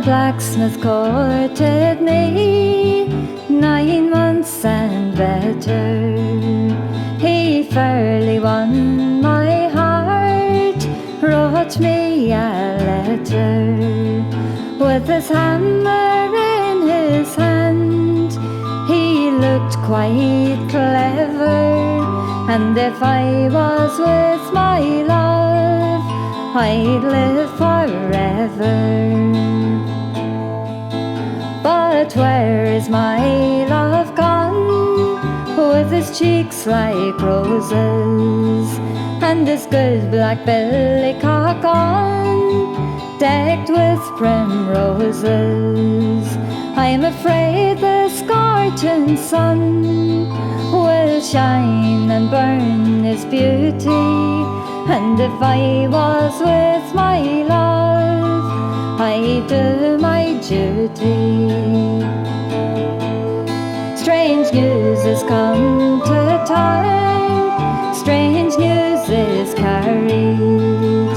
blacksmith courted me 9 months and better. He fairly won my heart, wrote me a letter. With his hammer in his hand, he looked quite clever. And if I was with my love, I'd live forever. But where is my love gone? With his cheeks like roses, and his good black billycock on, decked with primroses. I'm afraid the scorching sun will shine and burn his beauty, and if I was with my love, I'd do my duty. Strange news has come to town, strange news is carried,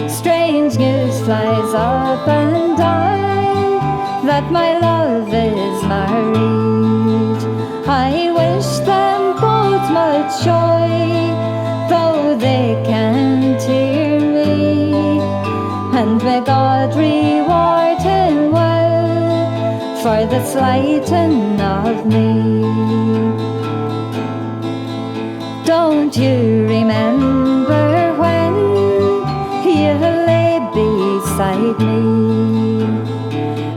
strange news flies up and down, that my love is married. I wish them both much joy, though they can't hear me, and may God reward him well for the slighting of me. Don't you remember when you lay beside me,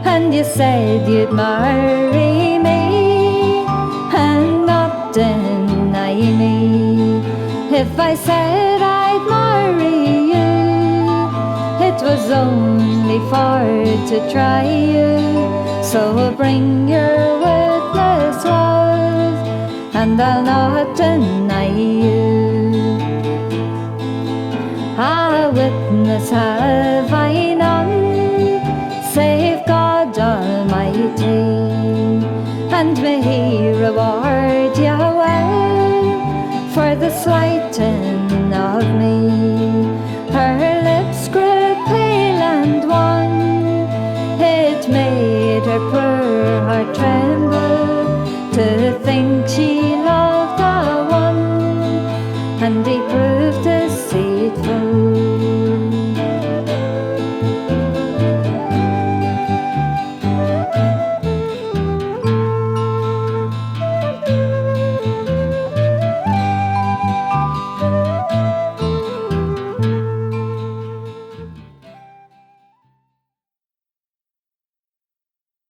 and you said you'd marry me and not deny me? If I said I'd marry you, it was only for to try you. So bring your witness, love, and I'll not deny you. A witness have I none, save God Almighty, and may He reward you well for the slighting of me. Her lips grew pale and wan, it made her poor heart tremble to think she